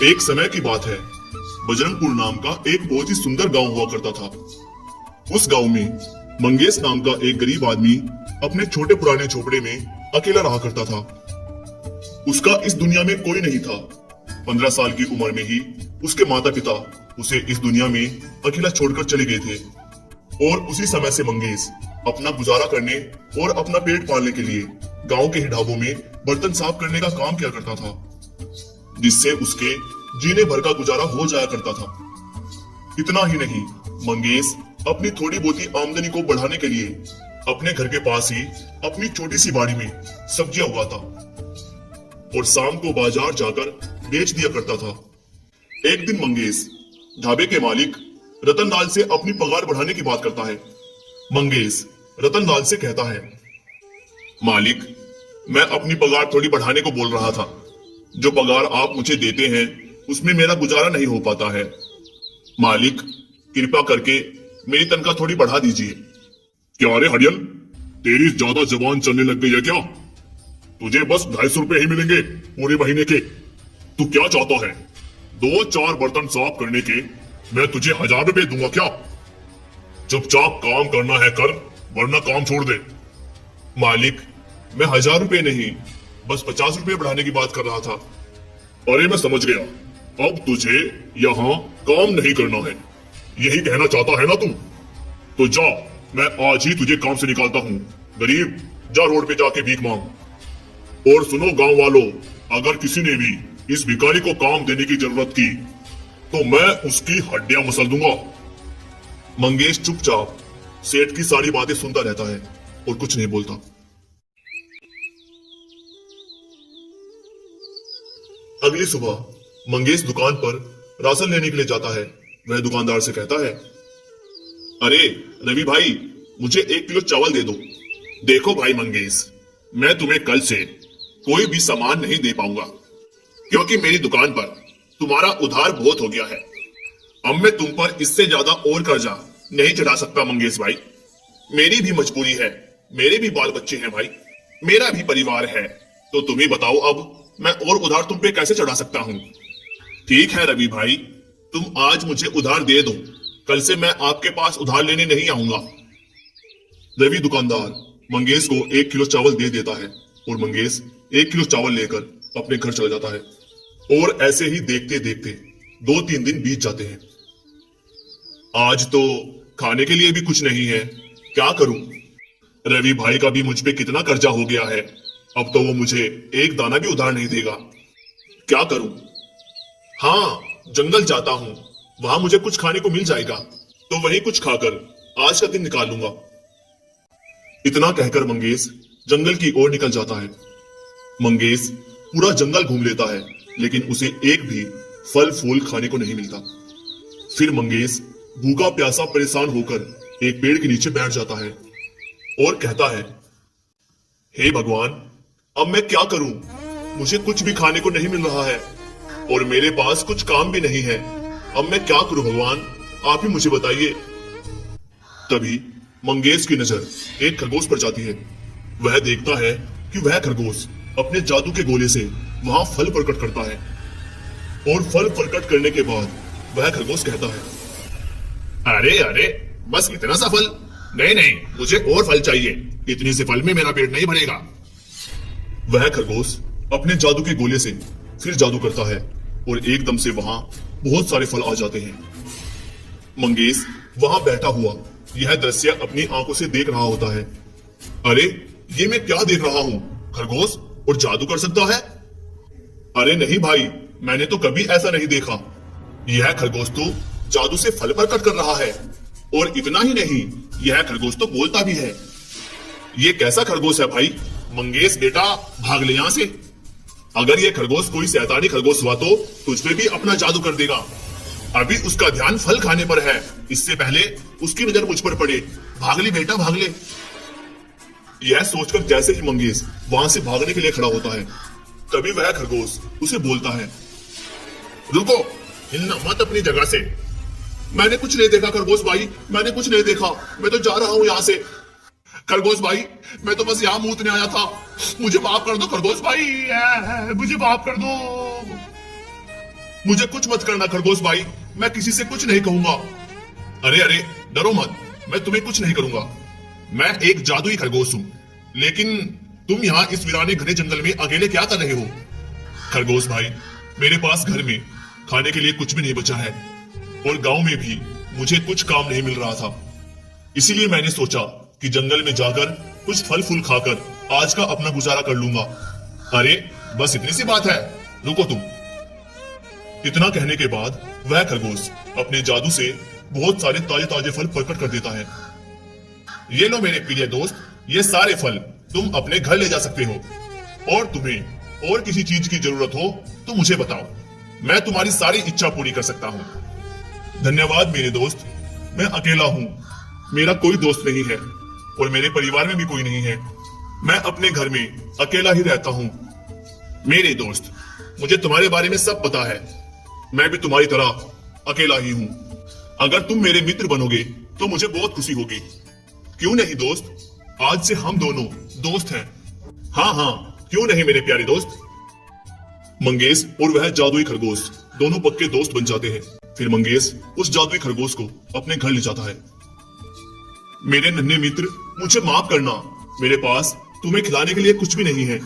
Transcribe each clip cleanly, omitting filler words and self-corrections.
एक समय की बात है। बजरंगपुर नाम का एक बहुत ही सुंदर गांव हुआ करता था। उस गांव में मंगेश नाम का एक गरीब आदमी अपने छोटे पुराने झोपड़े में अकेला रहा करता था। उसका इस दुनिया में कोई नहीं था। 15 साल की उम्र में ही उसके माता पिता उसे इस दुनिया में अकेला छोड़कर चले गए थे और उसी समय से मंगेश अपना गुजारा करने और अपना पेट पालने के लिए गांव के ही ढाबों में बर्तन साफ करने का काम किया करता था, जिससे उसके जीने भर का गुजारा हो जाया करता था। इतना ही नहीं, मंगेश अपनी थोड़ी बहुती आमदनी को बढ़ाने के लिए अपने घर के पास ही अपनी छोटी सी बाड़ी में सब्जियां उगाता और शाम को बाजार जाकर बेच दिया करता था। एक दिन मंगेश ढाबे के मालिक रतनलाल से अपनी पगार बढ़ाने की बात करता है। मंगेश रतनलाल से कहता है, मालिक, मैं अपनी पगार थोड़ी बढ़ाने को बोल रहा था। जो पगार आप मुझे देते हैं उसमें मेरा गुजारा नहीं हो पाता है। मालिक, कृपा करके मेरी तनख्वाह थोड़ी बढ़ा दीजिए। क्या रे हरियल, तेरी ज्यादा जबान चलने लग गई है क्या? तुझे बस 250 रुपए ही मिलेंगे पूरे महीने के। तू क्या चाहता है? 2-4 बर्तन साफ करने के मैं तुझे 1000 रुपए दूंगा क्या? चुपचाप काम करना है कर, वरना काम छोड़ दे। मालिक, मैं 1000 रुपए नहीं, बस 50 रुपए बढ़ाने की बात कर रहा था। अरे मैं समझ गया, अब तुझे यहाँ काम नहीं करना है, यही कहना चाहता है ना तू? तो जा, मैं आज ही तुझे काम से निकालता हूँ। गरीब, जा रोड पे जाके भीख मांग। और सुनो गांव वालों, अगर किसी ने भी इस भिखारी को काम देने की जरूरत की तो मैं उसकी हड्डियां मसल दूंगा। मंगेश चुपचाप सेठ की सारी बातें सुनता रहता है और कुछ नहीं बोलता। अगली सुबह मंगेश दुकान पर राशन लेने के लिए जाता है। वह दुकानदार से कहता है, अरे रवि भाई, मुझे 1 किलो चावल दे दो। देखो भाई मंगेश, मैं तुम्हें कल से कोई भी सामान नहीं दे पाऊंगा, क्योंकि मेरी दुकान पर तुम्हारा उधार बहुत हो गया है। अब मैं तुम पर इससे ज्यादा और कर्जा नहीं चढ़ा सकता मंगेश भाई। मेरी भी मजबूरी है, मेरे भी बाल बच्चे हैं भाई, मेरा भी परिवार है। तो तुम ही बताओ, अब मैं और उधार तुम पे कैसे चढ़ा सकता हूँ? ठीक है रवि भाई, तुम आज मुझे उधार दे दो, कल से मैं आपके पास उधार लेने नहीं आऊंगा। रवि दुकानदार मंगेश को 1 किलो चावल दे देता है और मंगेश 1 किलो चावल लेकर अपने घर चला जाता है। और ऐसे ही देखते देखते 2-3 दिन बीत जाते हैं। आज तो खाने के लिए भी कुछ नहीं है, क्या करूं? रवि भाई का भी मुझ पे कितना कर्जा हो गया है, अब तो वो मुझे एक दाना भी उधार नहीं देगा। क्या करूं? हाँ, जंगल जाता हूं, वहां मुझे कुछ खाने को मिल जाएगा, तो वही कुछ खाकर आज का दिन निकाल लूंगा। इतना कहकर मंगेश जंगल की ओर निकल जाता है। मंगेश पूरा जंगल घूम लेता है, लेकिन उसे एक भी फल फूल खाने को नहीं मिलता। फिर मंगेश भूखा प्यासा परेशान होकर एक पेड़ के नीचे बैठ जाता है और कहता है, हे भगवान, अब मैं क्या करूं? मुझे कुछ भी खाने को नहीं मिल रहा है और मेरे पास कुछ काम भी नहीं है। अब मैं क्या करूं भगवान, आप ही मुझे बताइए। तभी मंगेश की नजर एक खरगोश पर जाती है। वह देखता है कि वह खरगोश अपने जादू के गोले से वहां फल प्रकट करता है और फल प्रकट करने के बाद वह खरगोश कहता है, अरे अरे, बस इतना सा फल? नहीं नहीं, मुझे और फल चाहिए, इतने से फल में मेरा पेट नहीं भरेगा। वह खरगोश अपने जादू के गोले से फिर जादू करता है और एकदम से वहां बहुत सारे फल आ जाते हैं। मंगेश वहां बैठा हुआ यह दृश्य अपनी आंखों से देख रहा होता है। अरे, ये मैं क्या देख रहा हूँ? खरगोश और जादू कर सकता है? अरे नहीं भाई, मैंने तो कभी ऐसा नहीं देखा। यह खरगोश तो जादू से फल प्रकट कर रहा है और इतना ही नहीं, यह खरगोश तो बोलता भी है। ये कैसा खरगोश है भाई? मंगेश बेटा, भाग ले यहां से। अगर ये खरगोश कोई शैतानी खरगोश हुआ तो तुझ पे भी अपना जादू कर देगा। अभी उसका ध्यान फल खाने पर है, इससे पहले उसकी नजर मुझ पर पड़े। भाग ले बेटा, भाग ले। यह सोचकर जैसे ही मंगेश वहां से भागने के लिए खड़ा होता है, तभी वह खरगोश उसे बोलता है, रुको, हिलना मत अपनी जगह से। मैंने कुछ नहीं देखा खरगोश भाई, मैंने कुछ नहीं देखा, मैं तो जा रहा हूं यहां से। खरगोश भाई, मैं तो बस यहाँ मूतने आया था, मुझे माफ कर दो खरगोश भाई, मुझे माफ कर दो। मुझे कुछ मत करना खरगोश भाई, मैं किसी से कुछ नहीं कहूंगा। अरे अरे डरो मत, मैं तुम्हें कुछ नहीं करूंगा। मैं एक जादुई खरगोश हूं, लेकिन तुम यहाँ इस वीराने घने जंगल में अकेले क्या कर रहे हो? खरगोश भाई, मेरे पास घर में खाने के लिए कुछ भी नहीं बचा है और गांव में भी मुझे कुछ काम नहीं मिल रहा था। इसीलिए मैंने सोचा कि जंगल में जाकर कुछ फल फूल खाकर आज का अपना गुजारा कर लूंगा। अरे बस इतनी सी बात है, रुको तुम। इतना कहने के बाद वह खरगोश अपने जादू से बहुत सारे ताजे ताजे फल प्रकट कर देता है। ये लो मेरे प्रिय दोस्त, ये सारे फल तुम अपने घर ले जा सकते हो, और तुम्हें और किसी चीज की जरूरत हो तो मुझे बताओ, मैं तुम्हारी सारी इच्छा पूरी कर सकता हूँ। धन्यवाद मेरे दोस्त, मैं अकेला हूँ, मेरा कोई दोस्त नहीं है और मेरे परिवार में भी कोई नहीं है। मैं अपने घर में अकेला ही रहता हूँ। मेरे दोस्त, मुझे तुम्हारे बारे में सब पता है, मैं भी तुम्हारी तरह अकेला ही हूँ। अगर तुम मेरे मित्र बनोगे तो मुझे बहुत खुशी होगी। क्यों नहीं दोस्त, आज से हम दोनों दोस्त हैं। हाँ हाँ, क्यों नहीं मेरे प्यारे दोस्त। मंगेश और वह जादुई खरगोश दोनों पक्के दोस्त बन जाते हैं। फिर मंगेश उस जादुई खरगोश को अपने घर ले जाता है। मेरे नन्हे मित्र, मुझे माफ करना, मेरे पास तुम्हें खिलाने के लिए कुछ भी नहीं है,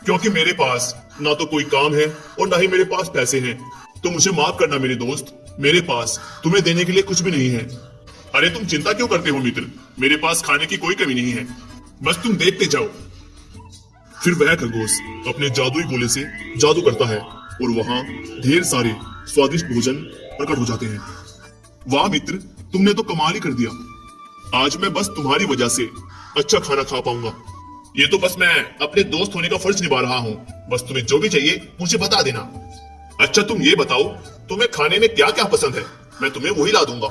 क्योंकि मेरे पास ना तो कोई काम है और ना ही मेरे पास पैसे हैं। तो मुझे माफ करना मेरे दोस्त, मेरे पास तुम्हें देने के लिए कुछ भी नहीं है। अरे तुम चिंता क्यों करते हो मित्र, मेरे पास खाने की कोई कमी नहीं है, बस तुम देखते जाओ। फिर वह खरगोश अपने जादुई गोले से जादू करता है और वहां ढेर सारे स्वादिष्ट भोजन प्रकट हो जाते हैं। वाह मित्र, तुमने तो कमाल ही कर दिया। आज मैं बस तुम्हारी वजह से अच्छा खाना खा पाऊंगा। ये तो बस मैं अपने दोस्त होने का फर्ज निभा रहा हूँ। बस तुम्हें जो भी चाहिए मुझे बता देना। अच्छा तुम ये बताओ, तुम्हें खाने में क्या क्या पसंद है, मैं तुम्हें वही ला दूंगा।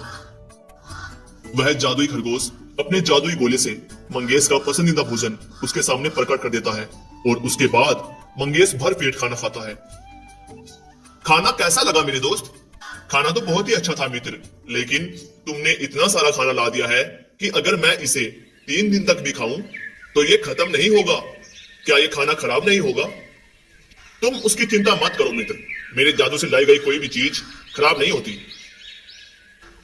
वह जादुई खरगोश अपने जादुई गोले से मंगेश का पसंदीदा भोजन उसके सामने प्रकट कर देता है और उसके बाद मंगेश भर पेट खाना खाता है। खाना कैसा लगा मेरे दोस्त? खाना तो बहुत ही अच्छा था मित्र, लेकिन तुमने इतना सारा खाना ला दिया है कि अगर मैं इसे 3 दिन तक भी खाऊं तो ये खत्म नहीं होगा। क्या ये खाना खराब नहीं होगा? तुम उसकी चिंता मत करो मित्र, मेरे जादू से लाई गई कोई भी चीज खराब नहीं होती।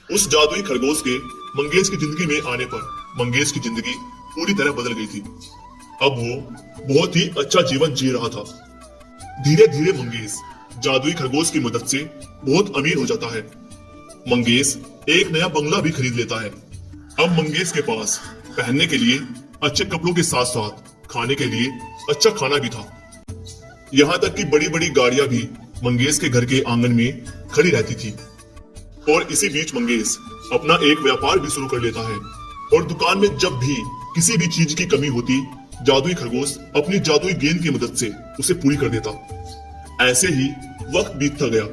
उस जादुई खरगोश के मंगेश की जिंदगी में आने पर मंगेश की जिंदगी पूरी तरह बदल गई थी। अब वो बहुत ही अच्छा जीवन जी रहा था। धीरे धीरे मंगेश जादुई खरगोश की मदद से बहुत अमीर हो जाता है। मंगेश एक नया बंगला भी खरीद लेता है। अब मंगेश के पास पहनने के लिए अच्छे कपड़ों के साथ साथ खाने के लिए अच्छा खाना भी था। यहाँ तक कि बड़ी बड़ी गाड़ियां भी मंगेश के घर के आंगन में खड़ी रहती थी। और इसी बीच मंगेश अपना एक व्यापार भी शुरू कर लेता है और दुकान में जब भी किसी भी चीज की कमी होती, जादुई खरगोश अपनी जादुई गेंद की मदद से उसे पूरी कर देता। ऐसे ही वक्त बीतता गया।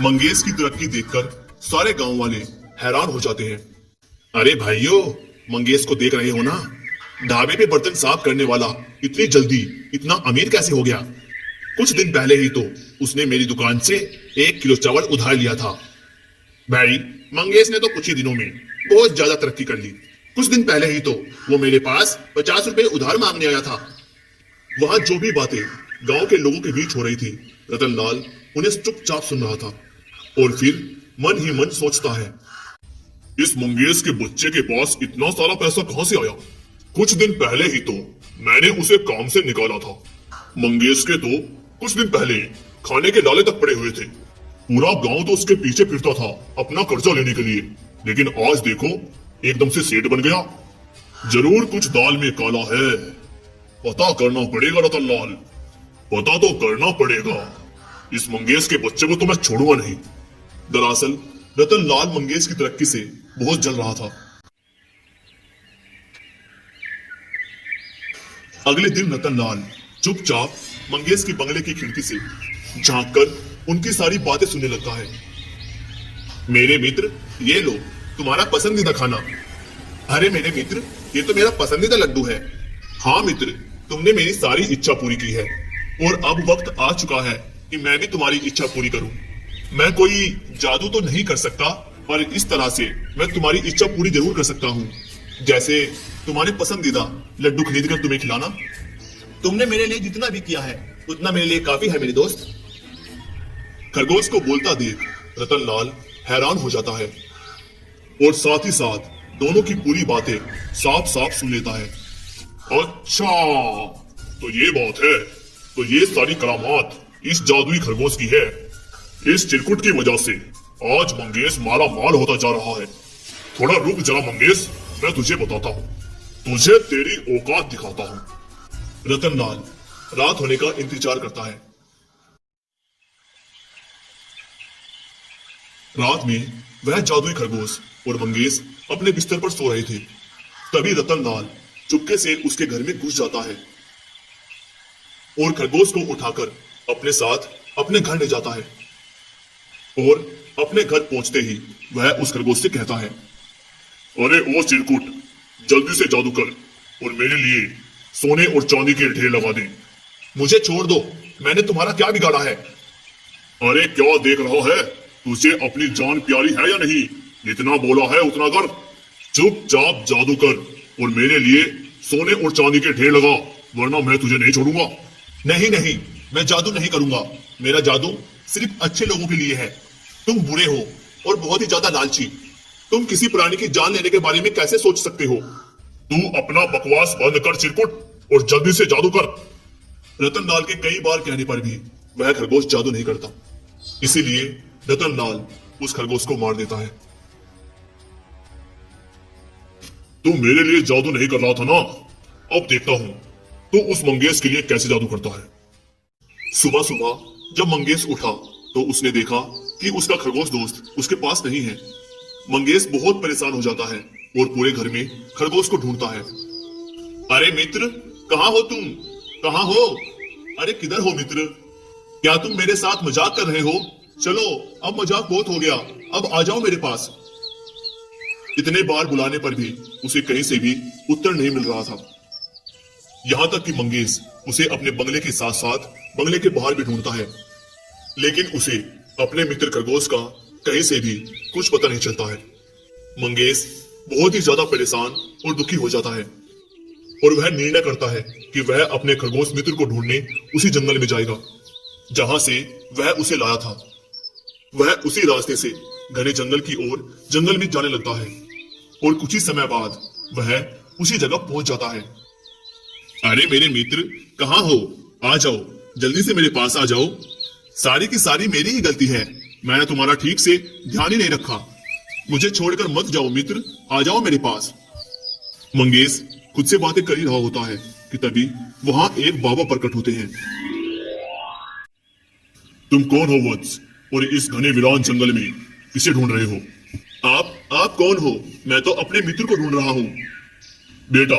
मंगेश की तरक्की देखकर सारे गांव वाले हैरान हो जाते हैं। अरे भाइयों, मंगेश को देख रहे हो ना, ढाबे पे बर्तन साफ करने वाला इतनी जल्दी इतना अमीर कैसे हो गया? कुछ दिन पहले ही तो उसने मेरी दुकान से 1 किलो चावल उधार लिया था। भाई, मंगेश ने तो कुछ ही दिनों में बहुत ज्यादा तरक्की कर ली। कुछ दिन पहले ही तो वो मेरे पास 50 रुपए उधार मांगने आया था। वहां जो भी बातें गांव के लोगों के बीच हो रही थी, रतनलाल उन्हें चुपचाप सुन रहा था और फिर मन ही मन सोचता है, इस मंगेश के बच्चे के पास इतना सारा पैसा कहां से आया? कुछ दिन पहले ही तो मैंने उसे काम से निकाला था। मंगेश के तो कुछ दिन पहले खाने के लाले तक पड़े हुए थे। पूरा गांव तो उसके पीछे फिरता था अपना कर्जा लेने के लिए, लेकिन आज देखो एकदम से सेठ बन गया। जरूर कुछ दाल में काला है, पता करना पड़ेगा रतनलाल, पता तो करना पड़ेगा। इस मंगेश के बच्चे को तो मैं छोड़ूंगा नहीं। दरअसल रतनलाल मंगेश की तरक्की से बहुत जल रहा था। अगले दिन रतनलाल चुपचाप मंगेश की बंगले की खिड़की से झांककर उनकी सारी बातें सुनने लगता है। मेरे मित्र, ये लो तुम्हारा पसंदीदा खाना। अरे मेरे मित्र, ये तो मेरा पसंदीदा लड्डू है। हाँ मित्र, तुमने मेरी सारी इच्छा पूरी की है और अब वक्त आ चुका है कि मैं भी तुम्हारी इच्छा पूरी करूं। मैं कोई जादू तो नहीं कर सकता, पर इस तरह से मैं तुम्हारी इच्छा पूरी जरूर कर सकता हूँ। जैसे तुम्हारे पसंदीदा लड्डू खरीद कर तुम्हें खिलाना। तुमने मेरे लिए जितना भी किया है उतना मेरे लिए काफी है मेरे दोस्त। खरगोश को बोलता देख रतनलाल हैरान हो जाता है और साथ ही साथ दोनों की पूरी बातें साफ साफ सुन लेता है। अच्छा, तो ये बात है। तो ये सारी करामात इस जादुई खरगोश की है। इस चिरकुट की वजह से आज मंगेश मारा माल होता जा रहा है। थोड़ा रुक जरा मंगेश, मैं तुझे बताता हूँ, तुझे तेरी औकात दिखाता हूँ। रतनलाल रात होने का इंतजार करता है। रात में वह जादुई खरगोश और मंगेश अपने बिस्तर पर सो रहे थे। तभी रतनलाल चुपके से उसके घर में घुस जाता है और खरगोश को उठाकर अपने साथ अपने घर ले जाता है। और अपने घर पहुंचते ही वह उस खरगोश से कहता है, अरे ओ चिरकुट, जल्दी से जादू कर और मेरे लिए सोने और चांदी के ढेर लगा दे। मुझे छोड़ दो, मैंने तुम्हारा क्या बिगाड़ा है? अरे क्या देख रहा है? तुझे अपनी जान प्यारी है या नहीं? जितना बोला है उतना कर। चुपचाप जादू कर और मेरे लिए सोने और चांदी के ढेर लगा, वरना मैं तुझे नहीं छोड़ूंगा। नहीं नहीं, मैं जादू नहीं करूंगा। मेरा जादू सिर्फ अच्छे लोगों के लिए है। तुम बुरे हो और बहुत ही ज्यादा लालची। तुम किसी प्राणी की जान लेने के बारे में कैसे सोच सकते हो? तू अपना बकवास बंद कर चिरकुट और जल्दी से जादू कर। रतनलाल के कई बार कहने पर भी वह खरगोश जादू नहीं करता। इसीलिए रतनलाल उस खरगोश को मार देता है। तू मेरे लिए जादू नहीं कर रहा था ना? अब देखता हूं तू उस मंगेश के लिए कैसे जादू करता है। सुबह सुबह जब मंगेश उठा तो उसने देखा कि उसका खरगोश दोस्त उसके पास नहीं है। मंगेश बहुत परेशान हो जाता है और पूरे घर में खरगोश को ढूंढता है। अरे मित्र, कहाँ हो तुम? कहाँ हो? अरे किधर हो मित्र? क्या तुम मेरे साथ मजाक कर रहे हो? चलो, अब मजाक बहुत हो गया, अब आ जाओ मेरे पास। इतने बार बुलाने पर भी उसे कहीं से भी उत्तर नहीं मिल रहा था। यहां तक कि मंगेश उसे अपने बंगले के साथ साथ बंगले के बाहर भी ढूंढता है, लेकिन उसे अपने मित्र खरगोश का कहीं से भी कुछ पता नहीं चलता है। मंगेश बहुत ही ज्यादा परेशान और दुखी हो जाता है और वह निर्णय करता है कि वह अपने खरगोश मित्र को ढूंढने उसी जंगल में जाएगा जहां से वह उसे लाया था। वह उसी रास्ते से घने जंगल की ओर जंगल में जाने लगता है और कुछ ही समय बाद वह उसी जगह पहुंच जाता है। अरे मेरे मित्र, कहाँ हो? आ जाओ, जल्दी से मेरे पास आ जाओ। सारी की सारी मेरी ही गलती है, मैंने तुम्हारा ठीक से ध्यान ही नहीं रखा। मुझे छोड़कर मत जाओ मित्र, आ जाओ मेरे पास। मंगेश खुद से बातें कर ही रहा होता है कि तभी वहां एक बाबा प्रकट होते हैं। तुम कौन हो वत्स, और इस घने वीरान जंगल में किसे ढूंढ रहे हो? आप कौन हो? मैं तो अपने मित्र को ढूंढ रहा हूँ। बेटा,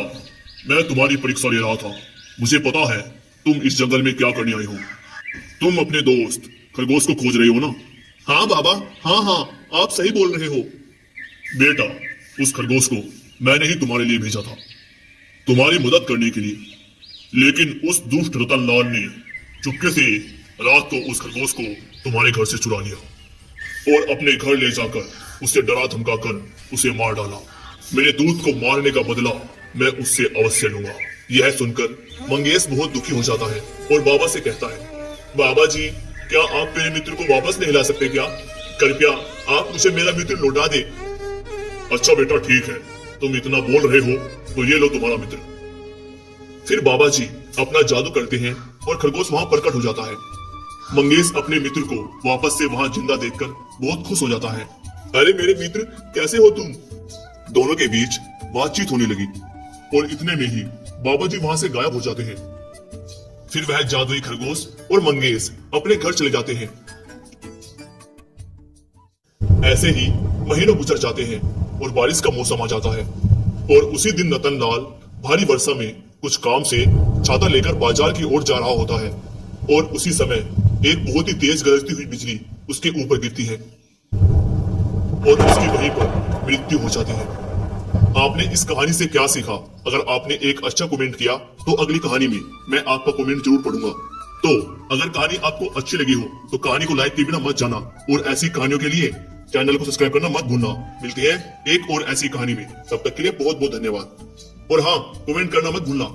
मैं तुम्हारी परीक्षा ले रहा था। मुझे पता है तुम इस जंगल में क्या करने आए हो। तुम अपने दोस्त खरगोश को खोज रहे हो ना? हाँ बाबा, हाँ, आप सही बोल रहे हो। बेटा, उस खरगोश को मैंने ही तुम्हारे लिए भेजा था, तुम्हारी मदद करने के लिए। लेकिन उस दुष्ट रतनलाल ने चुपके से रात को उस खरगोश को तुम्हारे घर से चुरा लिया और अपने घर ले जाकर उसे डरा धमका कर उसे मार डाला। मेरे दूत को मारने का बदला मैं उससे अवश्य लूंगा। यह सुनकर मंगेश बहुत दुखी हो जाता है और बाबा से कहता है, बाबा जी, क्या आप मेरे मित्र को वापस नहीं ला सकते क्या? कृपया आप मुझे मेरा मित्र लौटा दे। अच्छा बेटा, ठीक है, तुम इतना बोल रहे हो तो ये लो तुम्हारा मित्र। फिर बाबा जी अपना जादू करते हैं और खरगोश वहां प्रकट हो जाता है। मंगेश अपने मित्र को वापस से वहां जिंदा देखकर बहुत खुश हो जाता है। अरे मेरे मित्र, कैसे हो तुम? दोनों के बीच बातचीत होने लगी और इतने में ही बाबा जी वहां से गायब हो जाते हैं। फिर वह जादुई खरगोश और मंगेश अपने घर चले जाते हैं। ऐसे ही महीनों गुजर जाते हैं और बारिश का मौसम आ जाता है और उसी दिन रतनलाल भारी वर्षा में कुछ काम से छाता लेकर बाजार की ओर जा रहा होता है और उसी समय एक बहुत ही तेज गरजती हुई बिजली उसके ऊपर गिरती है और उसकी वहीं पर मृत्यु हो जाती है। आपने इस कहानी से क्या सीखा? अगर आपने एक अच्छा कमेंट किया तो अगली कहानी में मैं आपका कमेंट जरूर पढ़ूंगा। तो अगर कहानी आपको अच्छी लगी हो तो कहानी को लाइक किए बिना मत जाना और ऐसी कहानियों के लिए चैनल को सब्सक्राइब करना मत भूलना। मिलते हैं एक और ऐसी कहानी में, तब तक के लिए बहुत बहुत धन्यवाद। और हाँ, कमेंट करना मत भूलना।